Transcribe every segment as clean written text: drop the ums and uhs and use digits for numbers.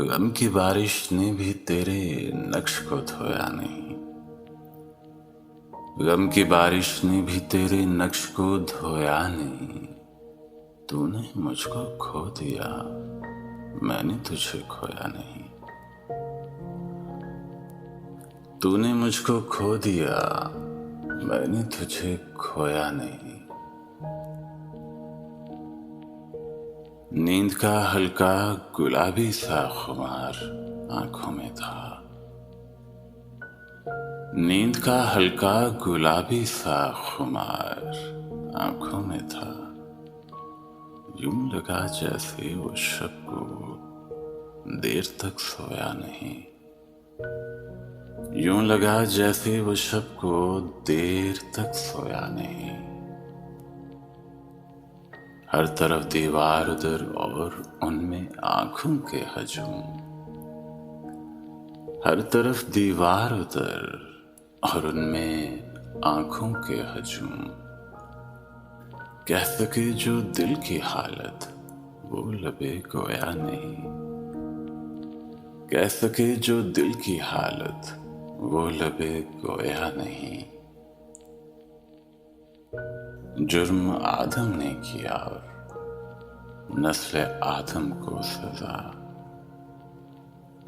गम की बारिश ने भी तेरे नक्श को धोया नहीं। गम की बारिश ने भी तेरे नक्श को धोया नहीं। तूने मुझको खो दिया, मैंने तुझे खोया नहीं। तूने मुझको खो दिया, मैंने तुझे खोया नहीं। नींद का हल्का गुलाबी सा खुमार आंखों में था। नींद का हल्का गुलाबी सा खुमार आंखों में था। यूं लगा जैसे वो शब को देर तक सोया नहीं। यूं लगा जैसे वो शब को देर तक सोया नहीं। हर तरफ दीवार उधर और उनमें आंखों के हजूम। हर तरफ दीवार उधर और उनमें आंखों के हजूम। कह सके जो दिल की हालत वो लबे गोया नहीं। कह सके जो दिल की हालत वो लबे गोया नहीं। जुर्म आदम ने किया और नस्ल आदम को सजा।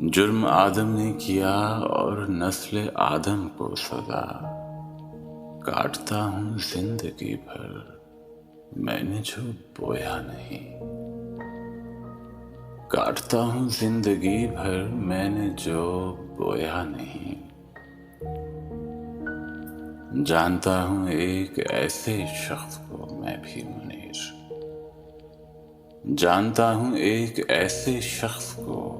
जुर्म आदम ने किया और नस्ल आदम को सजा। काटता हूँ जिंदगी भर मैंने जो बोया नहीं। काटता हूँ जिंदगी भर मैंने जो बोया नहीं। जानता हूँ एक ऐसे शख्स को मैं भी मुनीर। जानता हूँ एक ऐसे शख्स को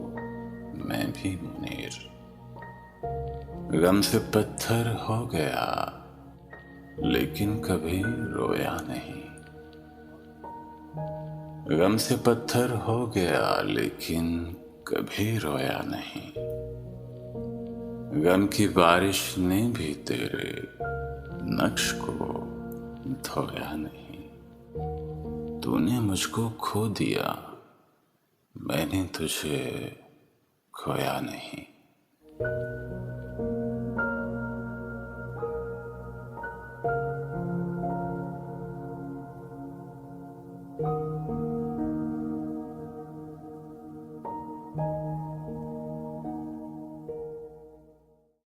मैं भी मुनीर। गम से पत्थर हो गया लेकिन कभी रोया नहीं। गम से पत्थर हो गया लेकिन कभी रोया नहीं। गम की बारिश ने भी तेरे नक्श को धोया नहीं। तूने मुझको खो दिया, मैंने तुझे खोया नहीं।